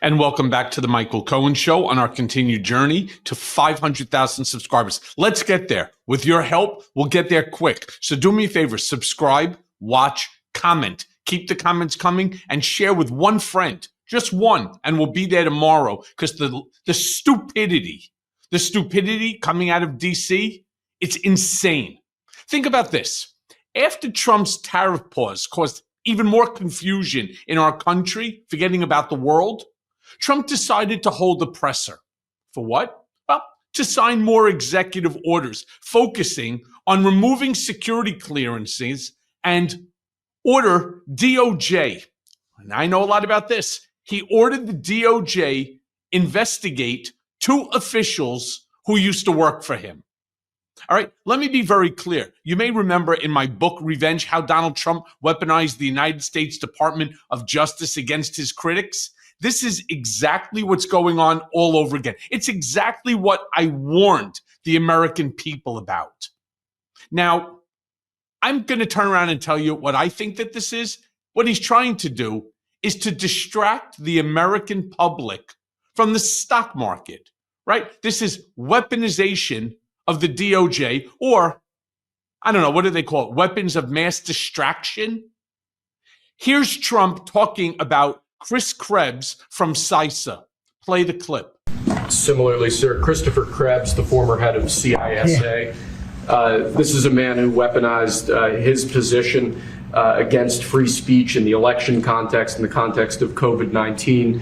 And welcome back to the Michael Cohen Show on our continued journey to 500,000 subscribers. Let's get there. With your help, we'll get there quick. So do me a favor, subscribe, watch, comment. Keep the comments coming and share with one friend, just one, and we'll be there tomorrow because the stupidity coming out of DC, it's insane. Think about this. After Trump's tariff pause caused even more confusion in our country, forgetting about the world, Trump decided to hold the presser. For what? Well, to sign more executive orders, focusing on removing security clearances and order DOJ. And I know a lot about this. He ordered the DOJ investigate 2 officials who used to work for him. All right, let me be very clear. You may remember in my book, Revenge, how Donald Trump weaponized the United States Department of Justice against his critics. This is exactly what's going on all over again. It's exactly what I warned the American people about. Now, I'm going to turn around and tell you what I think that this is. What he's trying to do is to distract the American public from the stock market, right? This is weaponization of the DOJ, or I don't know, what do they call it? Weapons of mass distraction. Here's Trump talking about Chris Krebs from CISA. Play the clip. Similarly, sir, Christopher Krebs, the former head of CISA. This is a man who weaponized his position against free speech in the election context, in the context of COVID-19.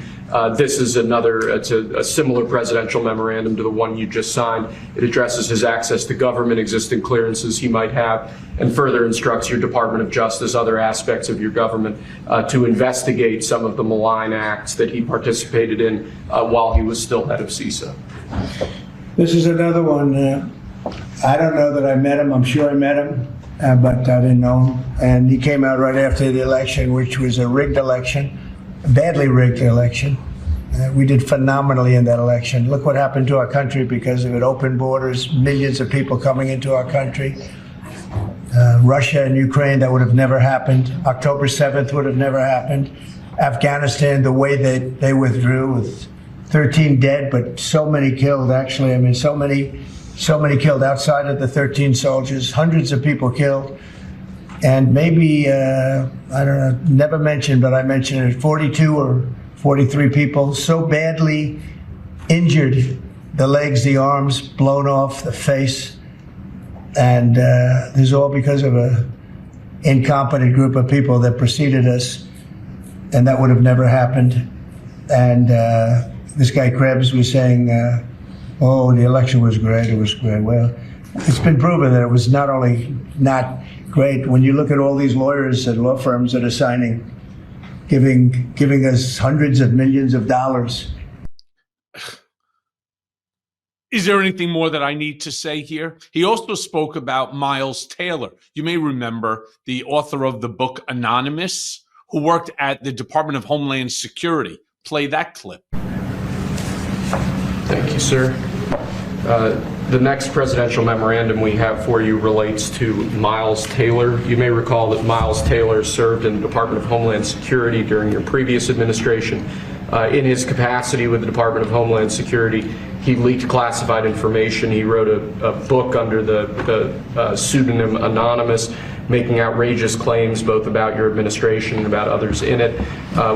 This is it's a similar presidential memorandum to the one you just signed. It addresses his access to government, existing clearances he might have, and further instructs your Department of Justice, other aspects of your government, to investigate some of the malign acts that he participated in while he was still head of CISA. This is another one. I don't know that I met him. I'm sure I met him, but I didn't know him. And he came out right after the election, which was a rigged election, a badly rigged election. We did phenomenally in that election. Look what happened to our country because of it. Open borders, millions of people coming into our country. Russia and Ukraine, that would have never happened. October 7th would have never happened. Afghanistan, the way that they withdrew with 13 dead, but so many killed, actually. I mean, so many killed outside of the 13 soldiers, hundreds of people killed. And maybe, I don't know, never mentioned, but I mentioned it, 42 or 43 people so badly injured, the legs, the arms, blown off, the face. And this is all because of an incompetent group of people that preceded us. And that would have never happened. And this guy Krebs was saying, oh, the election was great, it was great. Well, it's been proven that it was not only not great. When you look at all these lawyers and law firms that are signing, giving us hundreds of millions of dollars. Is there anything more that I need to say here? He also spoke about Miles Taylor. You may remember the author of the book Anonymous, who worked at the Department of Homeland Security. Play that clip. Thank you, sir. The next presidential memorandum we have for you relates to Miles Taylor. You may recall that Miles Taylor served in the Department of Homeland Security during your previous administration. In his capacity with the Department of Homeland Security, he leaked classified information. He wrote a book under the pseudonym Anonymous, making outrageous claims both about your administration and about others in it.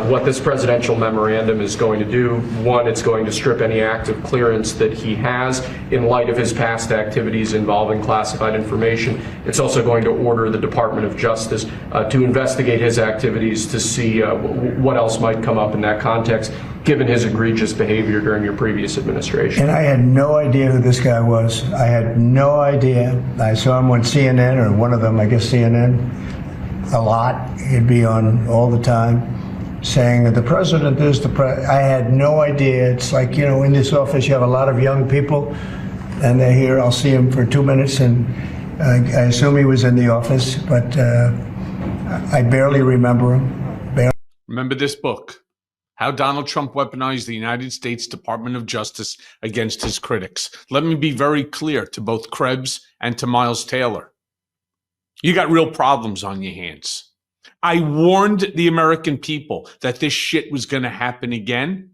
What this presidential memorandum is going to do, one, it's going to strip any active clearance that he has in light of his past activities involving classified information. It's also going to order the Department of Justice to investigate his activities to see what else might come up in that context, given his egregious behavior during your previous administration. And I had no idea who this guy was. I had no idea. I saw him on CNN, or one of them, I guess CNN, a lot. He'd be on all the time saying that the president is the president. I had no idea. It's like, you know, in this office you have a lot of young people and they're here. I'll see him for 2 minutes and I assume he was in the office, but I barely remember him. Remember this book, How Donald Trump Weaponized the United States Department of Justice Against His Critics. Let me be very clear to both Krebs and to Miles Taylor. You got real problems on your hands. I warned the American people that this shit was going to happen again.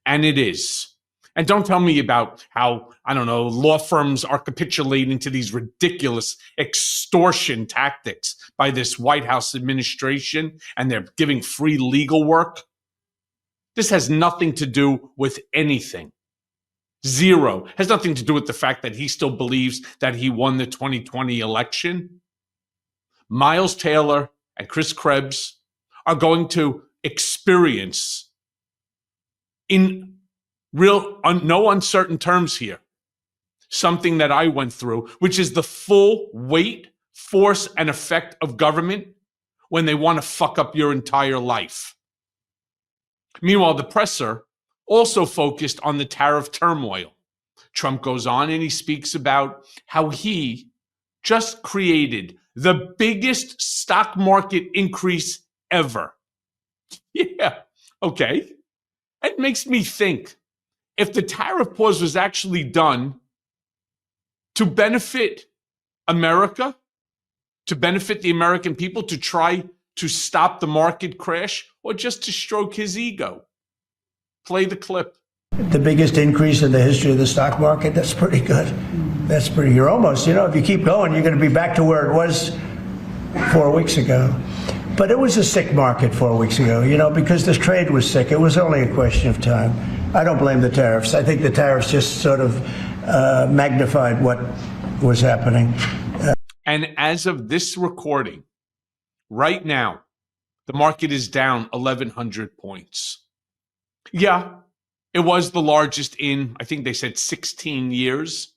And it is. And don't tell me about how, I don't know, law firms are capitulating to these ridiculous extortion tactics by this White House administration, and they're giving free legal work. This has nothing to do with anything. Zero. Has nothing to do with the fact that he still believes that he won the 2020 election. Miles Taylor and Chris Krebs are going to experience, in no uncertain terms here, something that I went through, which is the full weight, force, and effect of government when they want to fuck up your entire life. Meanwhile, the presser also focused on the tariff turmoil. Trump goes on and he speaks about how he just created the biggest stock market increase ever. Yeah, okay. It makes me think, if the tariff pause was actually done to benefit America, to benefit the American people, to try to stop the market crash, or just to stroke his ego. Play the clip. The biggest increase in the history of the stock market, that's pretty good. That's pretty, you're almost, if you keep going, you're going to be back to where it was 4 weeks ago. But it was a sick market 4 weeks ago, because this trade was sick. It was only a question of time. I don't blame the tariffs. I think the tariffs just sort of magnified what was happening. And as of this recording, right now, the market is down 1,100 points. Yeah, it was the largest in, I think they said 16 years.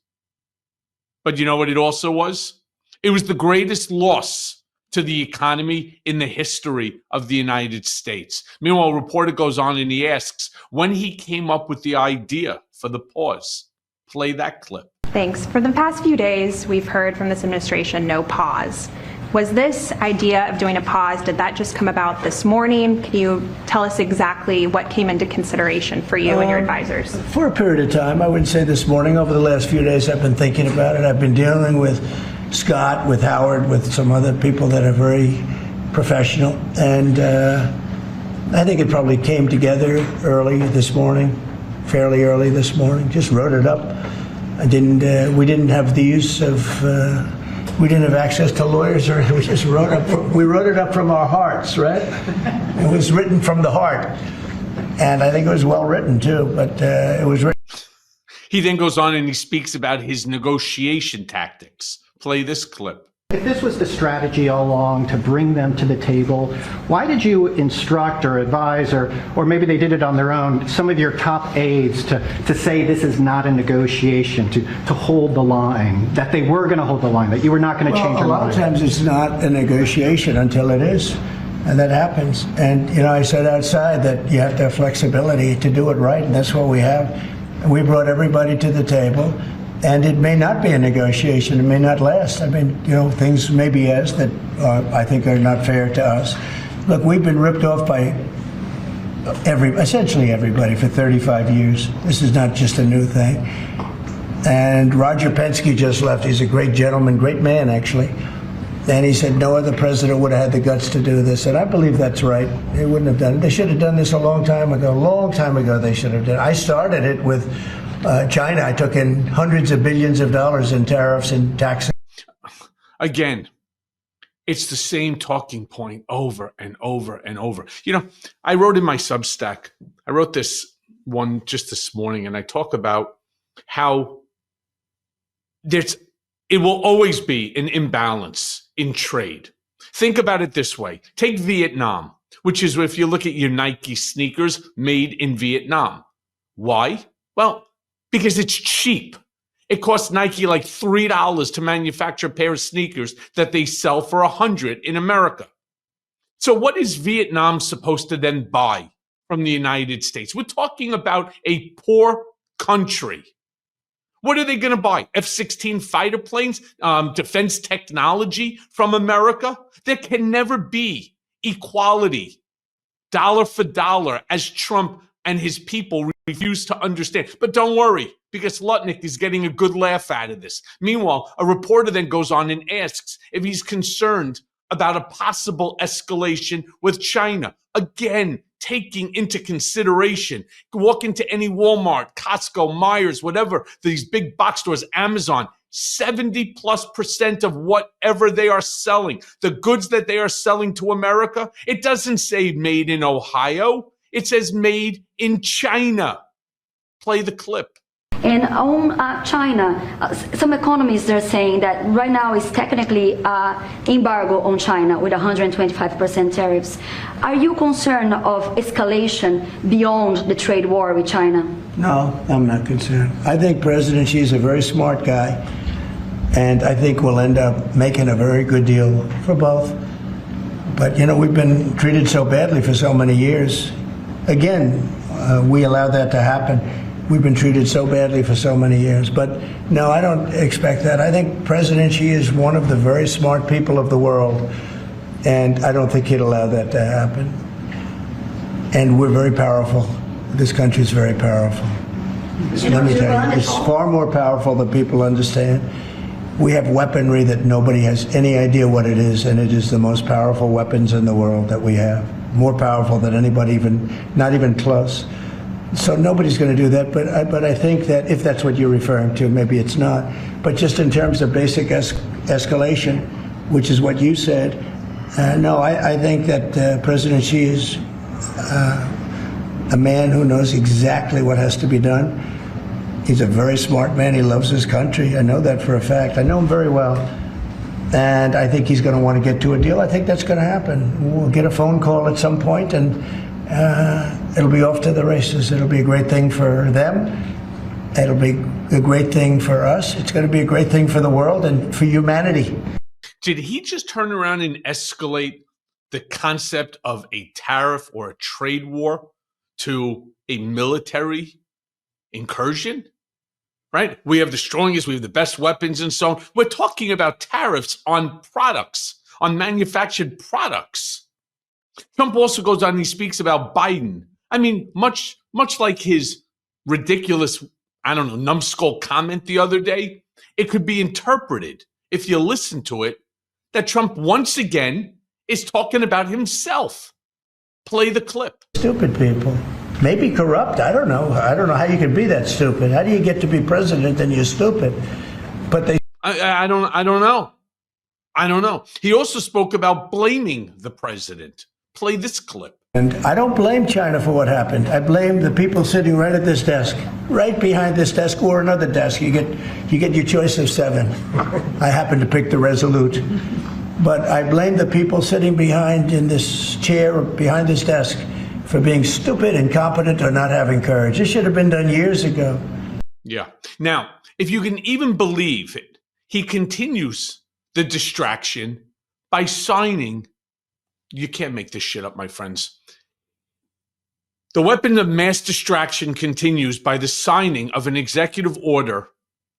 But you know what it also was? It was the greatest loss to the economy in the history of the United States. Meanwhile, a reporter goes on and he asks when he came up with the idea for the pause. Play that clip. Thanks. For the past few days, we've heard from this administration, no pause. Was this idea of doing a pause, did that just come about this morning? Can you tell us exactly what came into consideration for you and your advisors? For a period of time, I wouldn't say this morning. Over the last few days, I've been thinking about it. I've been dealing with Scott, with Howard, with some other people that are very professional. And I think it probably came together early this morning, fairly early this morning. Just wrote it up. We didn't have the use of, we didn't have access to lawyers, or we just wrote it up from our hearts, right? It was written from the heart. And I think it was well written too, but it was written. He then goes on and he speaks about his negotiation tactics. Play this clip. If this was the strategy all along to bring them to the table, why did you instruct or advise, or maybe they did it on their own, some of your top aides to say this is not a negotiation, to hold the line, that they were going to hold the line, that you were not going to change your mind? A lot of times it's not a negotiation until it is, and that happens. And, I said outside that you have to have flexibility to do it right, and that's what we have. And we brought everybody to the table. And it may not be a negotiation. It may not last. I mean, things may be as that I think are not fair to us. Look, we've been ripped off by essentially everybody for 35 years. This is not just a new thing. And Roger Penske just left. He's a great gentleman, great man, actually. And he said no other president would have had the guts to do this. And I believe that's right. They wouldn't have done it. They should have done this a long time ago. A long time ago they should have done it. I started it with China. I took in hundreds of billions of dollars in tariffs and taxes. Again, it's the same talking point over and over and over. I wrote in my Substack, I wrote this one just this morning, and I talk about how it will always be an imbalance in trade. Think about it this way. Take Vietnam, which is, if you look at your Nike sneakers, made in Vietnam. Why? Well, because it's cheap. It costs Nike like $3 to manufacture a pair of sneakers that they sell for $100 in America. So what is Vietnam supposed to then buy from the United States? We're talking about a poor country. What are they going to buy? F-16 fighter planes, defense technology from America? There can never be equality, dollar for dollar, as Trump and his people refuse to understand. But don't worry, because Lutnick is getting a good laugh out of this. Meanwhile, a reporter then goes on and asks if he's concerned about a possible escalation with China. Again, taking into consideration. Walk into any Walmart, Costco, Myers, whatever, these big box stores, Amazon, 70+% of whatever they are selling, the goods that they are selling to America, it doesn't say made in Ohio. It says made in China. Play the clip. And on China, some economists are saying that right now is technically embargo on China with 125% tariffs. Are you concerned of escalation beyond the trade war with China? No, I'm not concerned. I think President Xi is a very smart guy, and I think we'll end up making a very good deal for both. But, you know, we've been treated so badly for so many years. Again, we allowed that to happen. We've been treated so badly for so many years. But no, I don't expect that. I think President Xi is one of the very smart people of the world, and I don't think he'd allow that to happen. And we're very powerful. This country is very powerful. Let me tell you, it's far more powerful than people understand. We have weaponry that nobody has any idea what it is, and it is the most powerful weapons in the world that we have. More powerful than anybody, not even close. So nobody's going to do that, but I think that if that's what you're referring to, maybe it's not. But just in terms of basic escalation, which is what you said, no, I think that President Xi is a man who knows exactly what has to be done. He's a very smart man. He loves his country. I know that for a fact. I know him very well. And I think he's going to want to get to a deal. I think that's going to happen. We'll get a phone call at some point, and it'll be off to the races. It'll be a great thing for them. It'll be a great thing for us. It's going to be a great thing for the world and for humanity. Did he just turn around and escalate the concept of a tariff or a trade war to a military incursion? Right? We have the strongest, we have the best weapons and so on. We're talking about tariffs on products, on manufactured products. Trump also goes on and he speaks about Biden. I mean, much like his ridiculous, I don't know, numbskull comment the other day, it could be interpreted, if you listen to it, that Trump once again is talking about himself. Play the clip. Stupid people. Maybe corrupt. I don't know. I don't know how you can be that stupid. How do you get to be president and you're stupid? But they. I don't know. I don't know. He also spoke about blaming the president. Play this clip. And I don't blame China for what happened. I blame the people sitting right at this desk, right behind this desk or another desk. You get your choice of 7. I happen to pick the Resolute. But I blame the people sitting behind in this chair or behind this desk for being stupid, incompetent, or not having courage. This should have been done years ago. Yeah. Now, if you can even believe it, he continues the distraction by signing. You can't make this shit up, my friends. The weapon of mass distraction continues by the signing of an executive order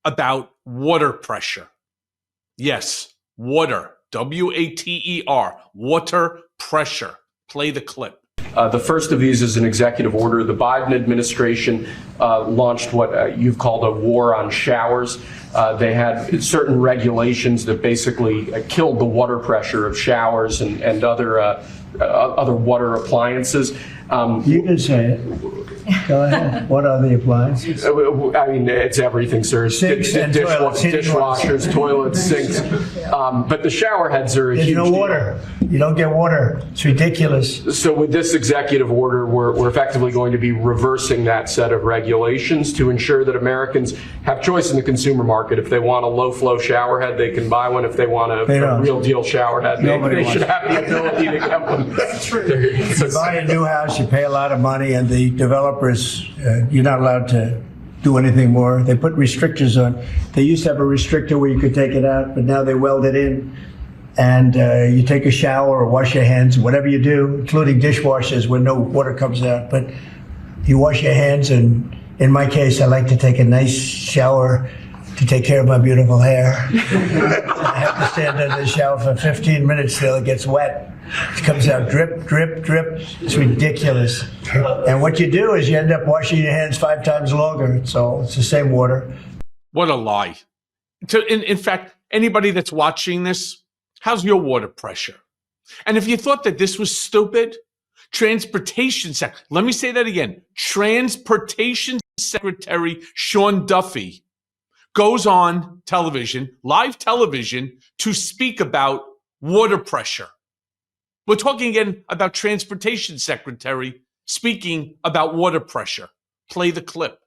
about water pressure. Yes, water. W-A-T-E-R. Water pressure. Play the clip. The first of these is an executive order. The Biden administration launched what you've called a war on showers. They had certain regulations that basically killed the water pressure of showers and other water appliances. You can say it. Go ahead. What are the appliances? I mean, it's everything, sir. Sinks and toilets. Dishwashers, toilets, sinks. But the shower heads are a There's huge no water. You don't get water. It's ridiculous. So with this executive order, we're effectively going to be reversing that set of regulations to ensure that Americans have choice in the consumer market. If they want a low-flow shower head, they can buy one. If they want a real deal shower head, they should have the ability to get one. That's true. You buy a new house, you pay a lot of money, and the developers, you're not allowed to do anything more. They put restrictors on. They used to have a restrictor where you could take it out, but now they weld it in. And you take a shower or wash your hands, whatever you do, including dishwashers where no water comes out. But you wash your hands, and in my case, I like to take a nice shower to take care of my beautiful hair. I have to stand under the shower for 15 minutes till it gets wet. It comes out drip, drip, drip. It's ridiculous. And what you do is you end up washing your hands 5 times longer. So it's the same water. What a lie. In fact, anybody that's watching this, how's your water pressure? And if you thought that this was stupid, Transportation Secretary, let me say that again. Transportation Secretary Sean Duffy goes on television, live television, to speak about water pressure. We're talking again about Transportation Secretary speaking about water pressure. Play the clip.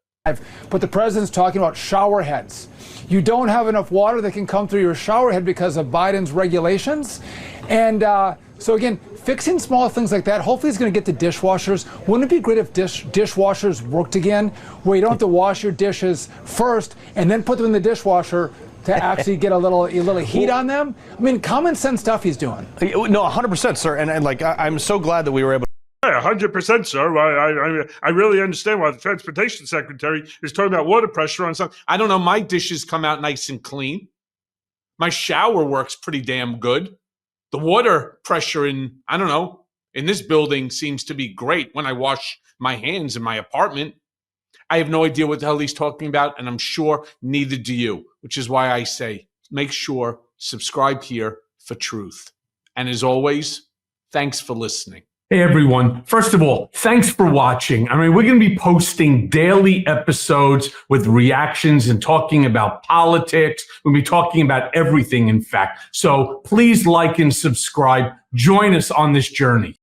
But the president's talking about shower heads. You don't have enough water that can come through your shower head because of Biden's regulations. And so again, fixing small things like that, hopefully it's going to get to dishwashers. Wouldn't it be great if dishwashers worked again, where you don't have to wash your dishes first and then put them in the dishwasher to actually get a little heat on them? I mean, common sense stuff he's doing. No, 100%, sir. And like, I'm so glad that we were able to. 100%, sir. I really understand why the Transportation Secretary is talking about water pressure on something. I don't know, my dishes come out nice and clean. My shower works pretty damn good. The water pressure in this building seems to be great when I wash my hands in my apartment. I have no idea what the hell he's talking about, and I'm sure neither do you, which is why I say make sure, subscribe here for truth. And as always, thanks for listening. Hey everyone. First of all, thanks for watching. I mean, we're going to be posting daily episodes with reactions and talking about politics. We'll be talking about everything, in fact. So please like and subscribe. Join us on this journey.